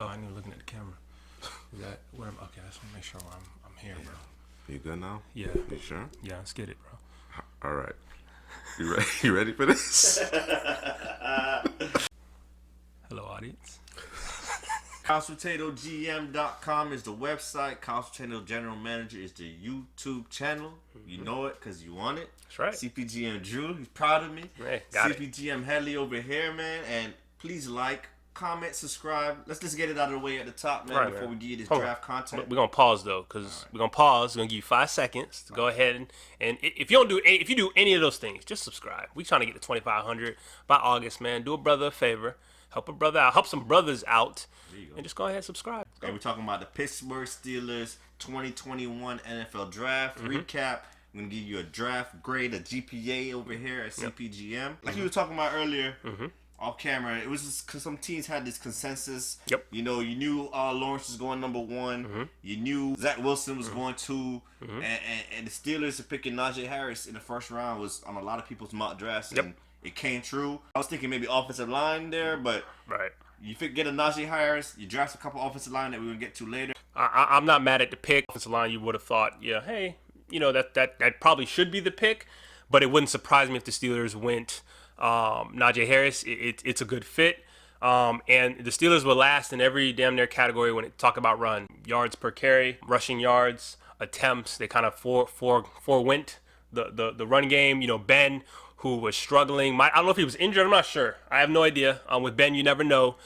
Oh, I knew looking at the camera. Is that where okay, I just want to make sure I'm here, bro. You good now? Yeah. You sure? Yeah, let's get it, bro. All right. You ready? You ready for this? Hello, audience. CouchPotatoGM.com is the website. Couch Potato General Manager is the YouTube channel. You know it because you want it. That's right. CPGM Drew, he's proud of me. Hey, got CPGM Headley over here, man. And please like, comment, subscribe. Let's just get it out of the way at the top, man, Right, before man. we give you this Hold draft on. content. We're gonna pause though, because we're gonna pause. We're gonna give you 5 seconds to go ahead and if you do any of those things, just subscribe. We trying to get to 2,500 by August, man. Do a brother a favor, help a brother out, help some brothers out, and just go ahead and subscribe. And we're talking about the Pittsburgh Steelers 2021 NFL Draft recap. I'm going to give you a draft grade, a GPA over here at CPGM. Like you were talking about earlier, off camera, it was just because some teams had this consensus. Yep. You know, you knew Lawrence was going number 1. You knew Zach Wilson was going 2. And the Steelers are picking Najee Harris in the first round was on a lot of people's mock drafts. And it came true. I was thinking maybe offensive line there, but you get a Najee Harris, you draft a couple offensive line that we're going to get to later. I'm not mad at the pick. Offensive line, you would have thought, yeah, hey, you know, that probably should be the pick, but it wouldn't surprise me if the Steelers went Najee Harris. It's a good fit. And the Steelers were last in every damn near category when it talk about run. Yards per carry, rushing yards, attempts. They kind of forewent the run game. You know, Ben, who was struggling. I don't know if he was injured. I'm not sure. I have no idea. With Ben, you never know.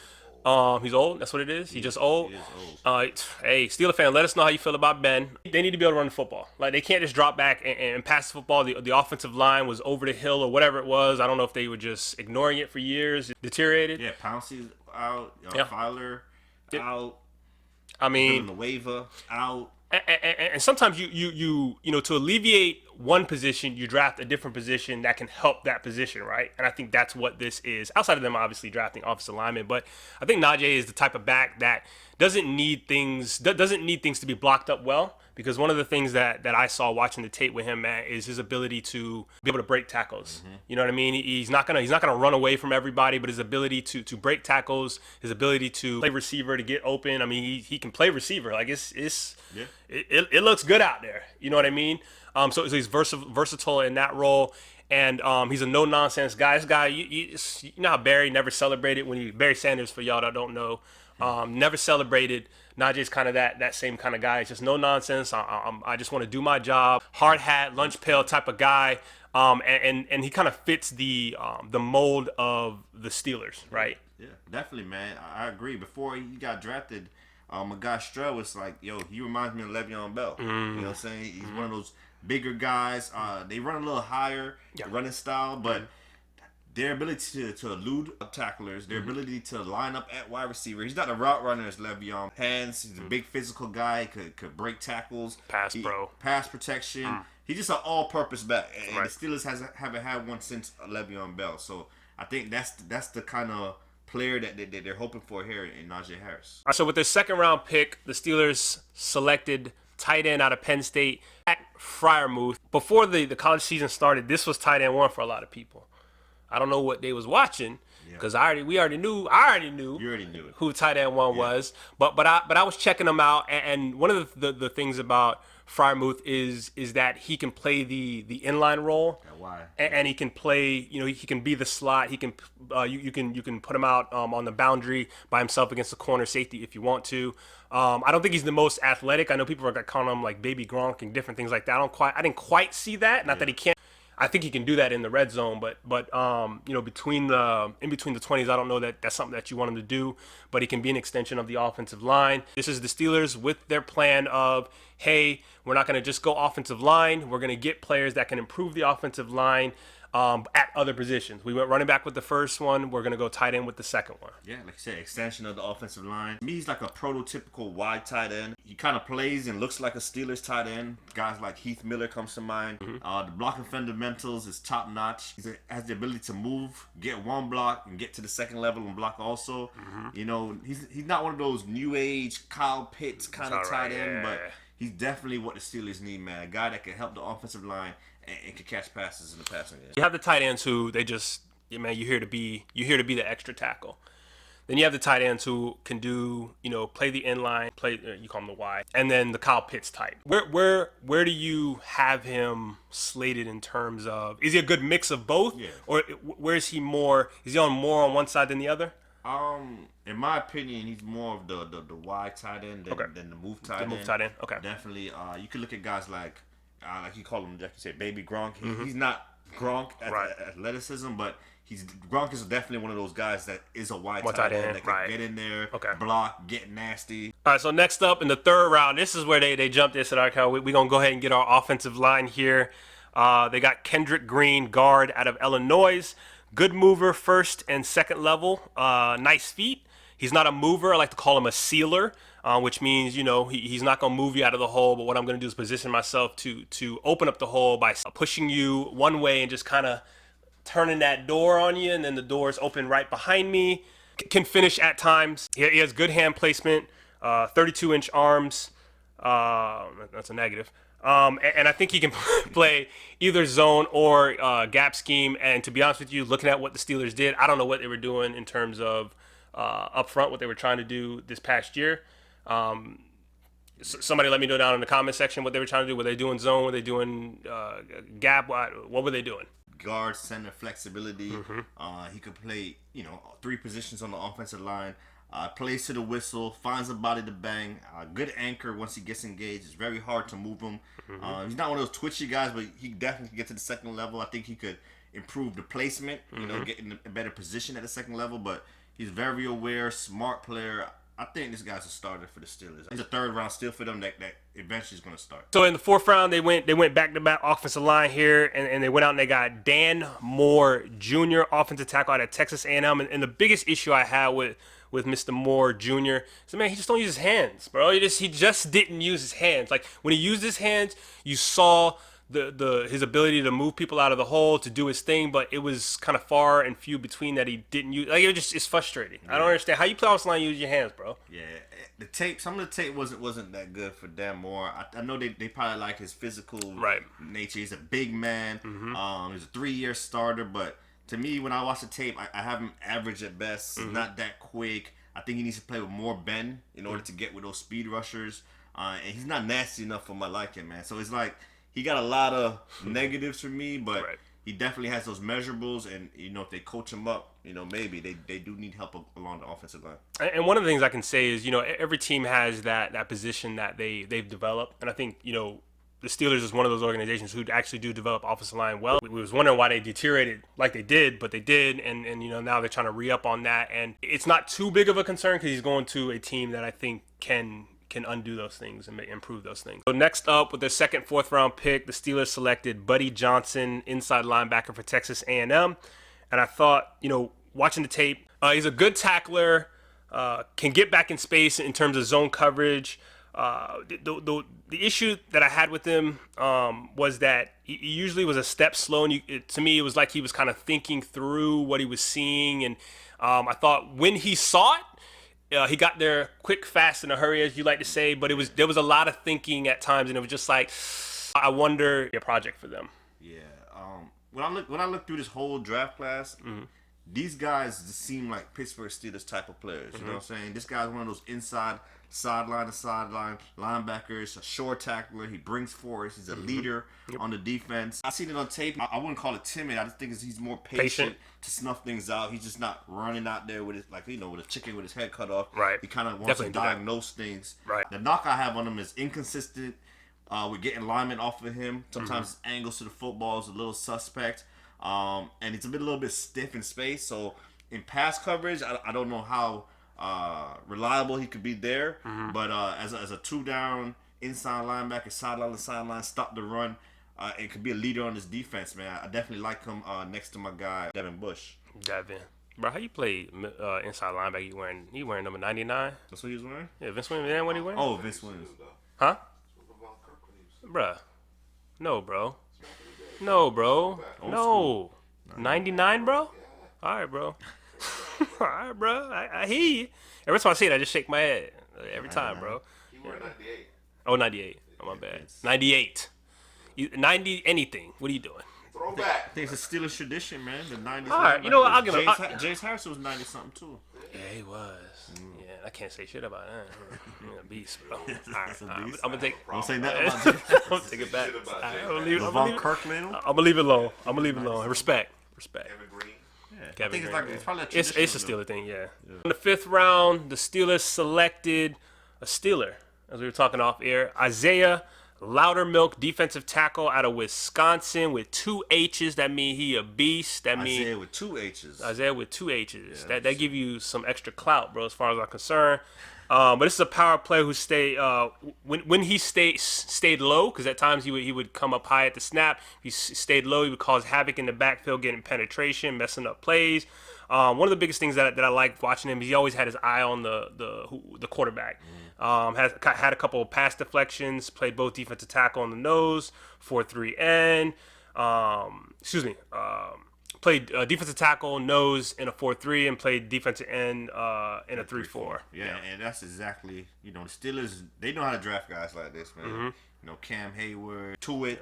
He's old. That's what it is. He's just old. He is old. Hey, Steeler fan, let us know how you feel about Ben. They need to be able to run the football. Like, they can't just drop back and pass the football. The offensive line was over the hill or whatever it was. I don't know if they were just ignoring it for years. It deteriorated. Yeah, Pouncey's out. Filer out. I mean, the waiver out. And sometimes you know, to alleviate one position, you draft a different position that can help that position, right? And I think that's what this is. Outside of them obviously drafting offensive linemen, but I think Najee is the type of back that doesn't need things to be blocked up well. Because one of the things that I saw watching the tape with him, man, is his ability to be able to break tackles. You know what I mean? He's not gonna run away from everybody, but his ability to break tackles, his ability to play receiver to get open. I mean, he can play receiver. Like it looks good out there. You know what I mean? So he's versatile in that role. And he's a no-nonsense guy. This guy, you know how Barry never celebrated Barry Sanders, for y'all that don't know, never celebrated. Najee's kind of that same kind of guy. It's just no nonsense. I just want to do my job. Hard hat, lunch pail type of guy. And he kind of fits the mold of the Steelers, right? Yeah, definitely, man. I agree. Before he got drafted, my guy Stroud was like, yo, he reminds me of Le'Veon Bell. You know what I'm saying? He's one of those bigger guys. They run a little higher, running style, but their ability to elude tacklers, their ability to line up at wide receiver. He's not a route runner as Le'Veon. Hands, he's a big physical guy, could break tackles. Pass protection. He's just an all-purpose back. And the Steelers haven't had one since Le'Veon Bell. So I think that's the kind of player that they're hoping for here in Najee Harris. All right, so with their second-round pick, the Steelers selected tight end out of Penn State, Pat Freiermuth. Before the college season started, this was tight end 1 for a lot of people. I don't know what they was watching because I already knew. You already knew who tight end 1 was. But I was checking him out, and one of the things about Freiermuth is that he can play the inline role. And he can play. You know, he can be the slot. He can you can put him out on the boundary by himself against the corner safety if you want to. I don't think he's the most athletic. I know people are calling him like Baby Gronk and different things like that. I didn't quite see that. Not that he can't. I think he can do that in the red zone, but you know, in between the 20s, I don't know that that's something that you want him to do, but he can be an extension of the offensive line. This is the Steelers with their plan of, hey, we're not going to just go offensive line. We're going to get players that can improve the offensive line at other positions. We went running back with the first one. We're going to go tight end with the second one. Yeah, like I said, extension of the offensive line. To me, he's like a prototypical wide tight end. He kind of plays and looks like a Steelers tight end. Guys like Heath Miller comes to mind. The blocking fundamentals is top notch. He has the ability to move, get one block, and get to the second level and block also. You know, he's not one of those new age Kyle Pitts kind of tight end, but he's definitely what the Steelers need, man. A guy that can help the offensive line and can catch passes in the passing game. You have the tight ends who they just, man, you're here to be the extra tackle. Then you have the tight ends who can do, play the inline, you call him the Y, and then the Kyle Pitts type. Where do you have him slated in terms of, is he a good mix of both? Yeah. Or where is he more on one side than the other? In my opinion, he's more of the wide tight end than the move tight end. The move tight end, okay. Definitely. You could look at guys like you call him, like you said, Baby Gronk. He's not Gronk athleticism, but Gronk is definitely one of those guys that is a wide tight end that can get in there, block, get nasty. All right, so next up in the third round, this is where they jumped in and said, okay, we're going to go ahead and get our offensive line here. They got Kendrick Green, guard out of Illinois. Good mover, first and second level. Nice feet. He's not a mover. I like to call him a sealer, which means, he's not going to move you out of the hole. But what I'm going to do is position myself to open up the hole by pushing you one way and just kind of turning that door on you. And then the door's open right behind me. Can finish at times. He has good hand placement, 32-inch arms. That's a negative. And I think he can play either zone or gap scheme. And to be honest with you, looking at what the Steelers did, I don't know what they were doing in terms of up front, what they were trying to do this past year. Somebody let me know down in the comment section what they were trying to do. Were they doing zone? Were they doing gap? What were they doing? Guard, center, flexibility. He could play, 3 positions on the offensive line. Plays to the whistle, finds a body to bang. Good anchor once he gets engaged. It's very hard to move him. He's not one of those twitchy guys, but he definitely can get to the second level. I think he could improve the placement, get in a better position at the second level. But he's very aware, smart player. I think this guy's a starter for the Steelers. He's a third round steal for them that eventually is going to start. So in the fourth round, they went back-to-back offensive line here, and they went out and they got Dan Moore Jr., offensive tackle out of Texas A&M. And the biggest issue I had with Mr. Moore Jr. So, man, he just don't use his hands, bro. He just didn't use his hands. Like, when he used his hands, you saw his ability to move people out of the hole, to do his thing, but it was kind of far and few between that he didn't use. Like, it's frustrating. Yeah. I don't understand how you play offensive line and use your hands, bro. Yeah, some of the tape wasn't that good for Dan Moore. I know they probably like his physical nature. He's a big man. He's a 3-year starter, but to me, when I watch the tape, I have him average at best. Not that quick. I think he needs to play with more bend in order to get with those speed rushers. And he's not nasty enough for my liking, man. So it's like he got a lot of negatives for me, but he definitely has those measurables. And, if they coach him up, maybe they do need help along the offensive line. And one of the things I can say is, every team has that position that they've developed. And I think, the Steelers is one of those organizations who actually do develop offensive line well. We was wondering why they deteriorated like they did, but they did, and now they're trying to re-up on that. And it's not too big of a concern because he's going to a team that I think can undo those things and improve those things. So next up, with their second, fourth round pick, the Steelers selected Buddy Johnson, inside linebacker for Texas A&M. And I thought, watching the tape, he's a good tackler, can get back in space in terms of zone coverage. The issue that I had with him was that he usually was a step slow, and to me it was like he was kind of thinking through what he was seeing, and I thought when he saw it, he got there quick, fast, in a hurry, as you like to say, but there was a lot of thinking at times, and it was just like, I wonder a project for them. Yeah. When I look through this whole draft class, these guys just seem like Pittsburgh Steelers type of players. You know what I'm saying? This guy's one of those inside sideline to sideline linebackers, a short tackler. He brings force. He's a leader on the defense. I seen it on tape. I wouldn't call it timid. I just think he's more patient to snuff things out. He's just not running out there with it, with a chicken with his head cut off. Right. He kind of wants to diagnose things. Right. The knock I have on him is inconsistent. We're getting linemen off of him. Sometimes his angles to the football is a little suspect. And it's a little bit stiff in space. So in pass coverage, I don't know how reliable he could be there, but as a 2-down inside linebacker, sideline to sideline, stop the run, it could be a leader on this defense, man. I definitely like him next to my guy Devin Bush. Devin, bro, how you play inside linebacker? You wearing number 99? That's what he was wearing. Yeah, Vince Williams. Isn't that what he wearing? Oh, Vince Williams. Huh? Bruh, no, bro. No. 99, bro. All right, bro. All right, bro. I hear you. Every time I see it, I just shake my head. Every time, bro. He wore 98. Oh, 98. Oh, my bad. 98. 90 anything. What are you doing? Throwback. I think it's a Steelers tradition, man. The 90s. All right, you know what? I'll give him. James Harris was 90 something too. Yeah, he was. Yeah, I can't say shit about that. He's a beast, bro. All right, That's a beast. I'm gonna take. Don't say nothing about I'm gonna take it back. I'm gonna leave it alone. I'm gonna leave it alone. Respect. Kevin Green. I Kevin think it's Green, like it's probably a It's tradition. a Steeler thing, yeah. In the 5th round, the Steelers selected a Steeler, as we were talking off air. Isaiahh Loudermilk, defensive tackle out of Wisconsin with 2 H's. That mean he a beast. That mean Isaiah with 2 H's. Isaiah with 2 H's. That give you some extra clout, bro, as far as I'm concerned. But this is a power player who stayed when he stayed low, because at times he would come up high at the snap. If he stayed low, he would cause havoc in the backfield, getting penetration, messing up plays. One of the biggest things that I like watching him is he always had his eye on the quarterback. Had a couple of pass deflections, played both defensive tackle on the nose, 4-3 end. Played defensive tackle, nose in a 4-3, and played defensive end in a 3-4. Yeah, and that's exactly, the Steelers, they know how to draft guys like this, man. Cam Hayward, Tuitt.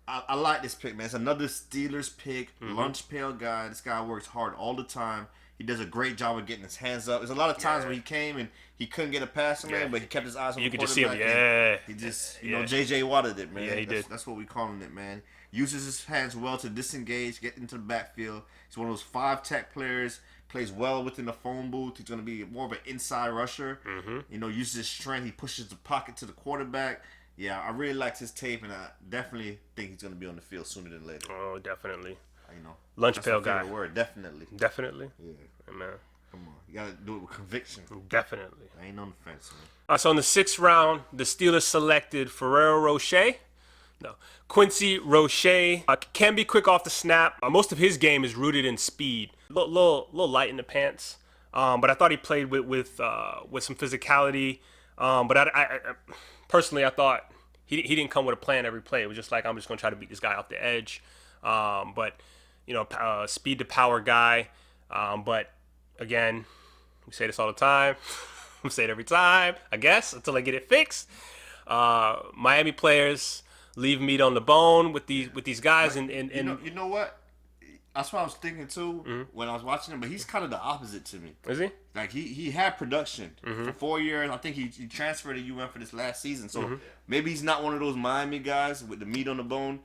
I like this pick, man. It's another Steelers pick, lunch pail guy. This guy works hard all the time. He does a great job of getting his hands up. There's a lot of times when he came and he couldn't get a pass in there, but he kept his eyes on the quarterback. You could just see him, He just, JJ watered it, man. Yeah, he did. That's what we calling it, man. Uses his hands well to disengage, get into the backfield. He's one of those 5-tech players. Plays well within the phone booth. He's going to be more of an inside rusher. Uses his strength. He pushes the pocket to the quarterback. Yeah, I really liked his tape, and I definitely think he's going to be on the field sooner than later. Oh, definitely. Lunch pail guy. Word, definitely. Definitely. Yeah. Man. Come on. You got to do it with conviction. Definitely. I ain't on the fence, man. So in the 6th round, the Steelers selected Quincy Roche. Can be quick off the snap. Most of his game is rooted in speed. Little light in the pants. But I thought he played with some physicality. But I personally, I thought he didn't come with a plan every play. It was just like, I'm just going to try to beat this guy off the edge. But speed to power guy. But again, we say this all the time. We say it every time, I guess, until I get it fixed. Miami players leave meat on the bone with these guys, and you know what? That's what I was thinking too when I was watching him. But he's kind of the opposite to me. Is he? Like he had production for 4 years. I think he transferred to UM for this last season. So maybe he's not one of those Miami guys with the meat on the bone.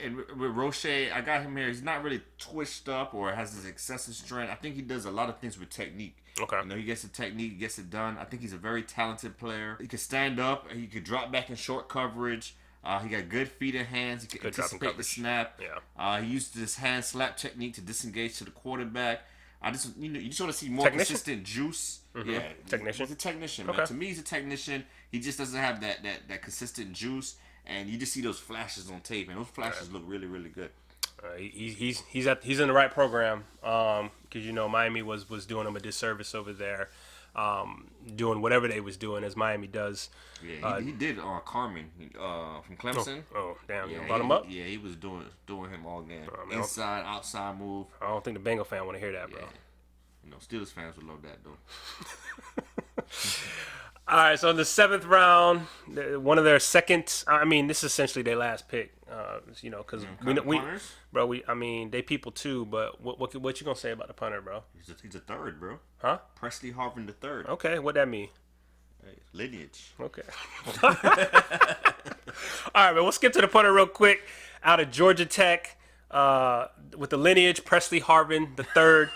And with Roche, I got him here. He's not really twitched up or has this excessive strength. I think he does a lot of things with technique. Okay. He gets the technique, he gets it done. I think he's a very talented player. He can stand up. He could drop back in short coverage. He got good feet and hands. He can anticipate the snap. Yeah. He used this hand slap technique to disengage to the quarterback. You just want to see more Technician? consistent juice. Yeah, Technician? He's a technician, man. Okay. To me, he's a technician. He just doesn't have that consistent juice, and you just see those flashes on tape, and those flashes look really, really good. He's in the right program, because Miami was doing him a disservice over there, doing whatever they was doing as Miami does. Yeah, he did Carmen from Clemson. Oh damn! Yeah, brought him up. Yeah, he was doing him all game. Man, Inside, outside move. I don't think the Bengal fan want to hear that, bro. Steelers fans would love that though. All right, so in the 7th round, one of their second. I mean, this is essentially their last pick. Because they people too. But what you gonna say about the punter, bro? He's a third, bro. Huh? Pressley Harvin III. Okay, what that mean? Lineage. Okay. All right, man. We'll skip to the punter real quick. Out of Georgia Tech, with the lineage, Pressley Harvin III.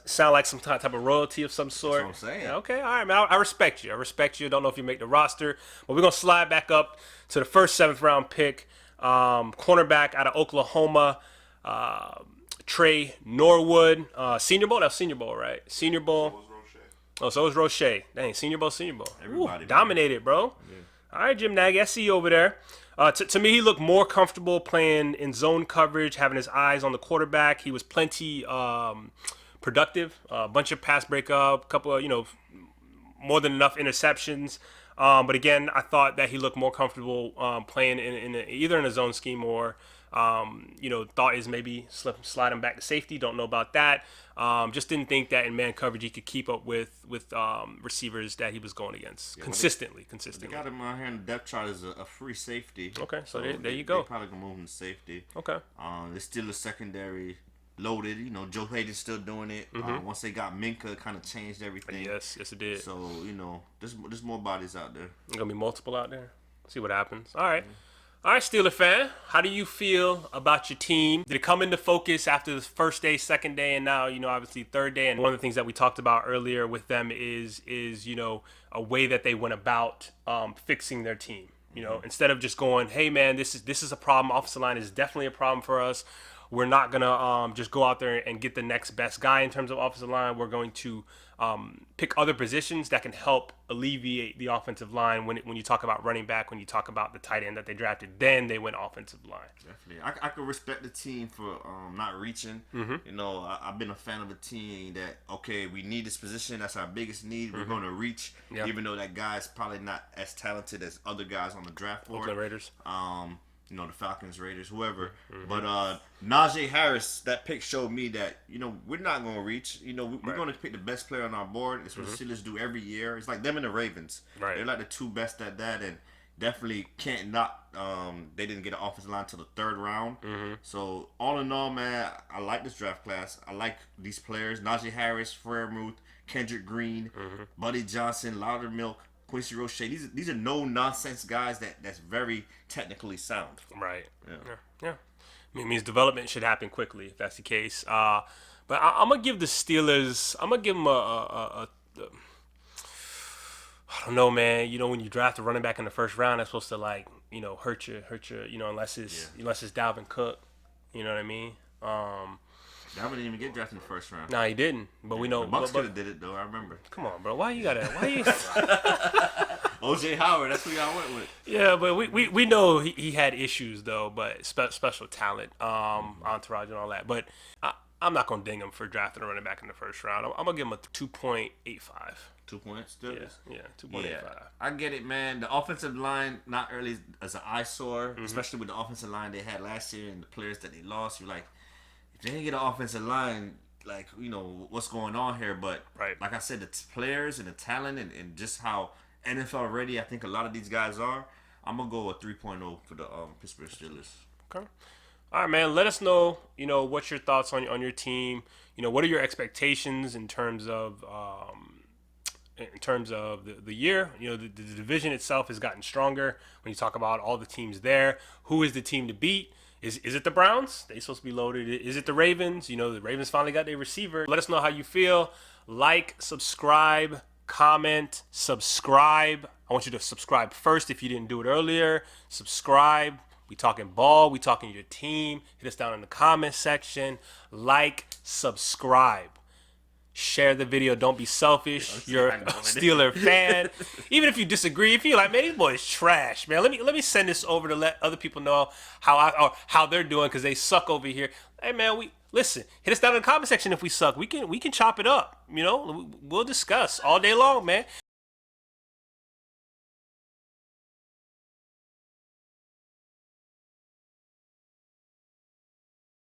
Sound like some type of royalty of some sort. That's what I'm saying. Yeah, okay, all right, man. I respect you. Don't know if you make the roster, but we're gonna slide back up to the first 7th round pick, cornerback out of Oklahoma, Tre Norwood, Senior Bowl. That's Senior Bowl, right? Senior Bowl. Oh, so was Roche. Dang, Senior Bowl. Everybody dominated, bro. Yeah. All right, Jim Nagy, I see you over there. To me, he looked more comfortable playing in zone coverage, having his eyes on the quarterback. He was plenty productive. A bunch of pass breakup, couple of, more than enough interceptions. But again, I thought that he looked more comfortable playing in either in a zone scheme or Thought is maybe slide him back to safety. Don't know about that. Just didn't think that in man coverage he could keep up with receivers that he was going against consistently. They got him out here in the depth chart as a free safety. Okay, so there you go. They probably gonna move him to safety. Okay. They're still a secondary loaded. Joe Hayden's still doing it. Once they got Minka, it kind of changed everything. Yes, it did. So there's more bodies out there. There's gonna be multiple out there. See what happens. All right. All right, Steeler fan, how do you feel about your team? Did it come into focus after the first day, second day, and now, obviously third day? And one of the things that we talked about earlier with them is a way that they went about fixing their team. Instead of just going, hey man, this is a problem. Offensive line is definitely a problem for us. We're not gonna just go out there and get the next best guy in terms of offensive line. We're going to pick other positions that can help alleviate the offensive line. When you talk about running back, when you talk about the tight end that they drafted, then they went offensive line. Definitely, I could respect the team for not reaching. I've been a fan of a team that we need this position. That's our biggest need. We're going to reach, even though that guy's probably not as talented as other guys on the draft board. Oakland Raiders. The Falcons, Raiders, whoever. But Najee Harris, that pick showed me that, we're not going to reach. We're going to pick the best player on our board. It's what the Steelers do every year. It's like them and the Ravens. Right. They're like the two best at that, and definitely can't not. They didn't get an offensive line till the third round. So all in all, man, I like this draft class. I like these players: Najee Harris, Freiermuth, Kendrick Green, Buddy Johnson, Loudermilk, Quincy Roche. These are no nonsense guys that's very technically sound. Right. Yeah. It means development should happen quickly if that's the case. But I'm gonna give the Steelers. I'm gonna give them a I don't know, man. When you draft a running back in the first round, that's supposed to hurt you. Unless it's Dalvin Cook. You know what I mean? Dalvin didn't even get drafted in the first round. Nah, he didn't. But we know. The Bucks could have did it though. I remember. Come on, bro. Why you? OJ Howard. That's who y'all went with. Yeah, but we know he had issues though, but special talent, entourage and all that. But I'm not gonna ding him for drafting a running back in the first round. I'm gonna give him a 2.85. 2 points still? Yeah, 2.85. Yeah, I get it, man. The offensive line, not early as an eyesore, especially with the offensive line they had last year and the players that they lost. You're like, if they didn't get an offensive line, what's going on here? But like I said, the players and the talent and just how NFL ready I think a lot of these guys are, I'm going to go with 3.0 for the Pittsburgh Steelers. Okay. All right, man. Let us know, what's your thoughts on your team. What are your expectations in terms of the year? The division itself has gotten stronger when you talk about all the teams there. Who is the team to beat? Is it the Browns? They supposed to be loaded. Is it the Ravens? The Ravens finally got their receiver. Let us know how you feel. Like, subscribe, comment, subscribe. I want you to subscribe first if you didn't do it earlier. Subscribe. We talking ball. We talking your team. Hit us down in the comment section. Like, subscribe. Share the video. Don't be selfish. You're a Steeler fan. Even if you disagree, if you're like, man, these boys trash, man. Let me send this over to let other people know how they're doing because they suck over here. Hey, man, listen. Hit us down in the comment section if we suck. We can chop it up. We'll discuss all day long, man.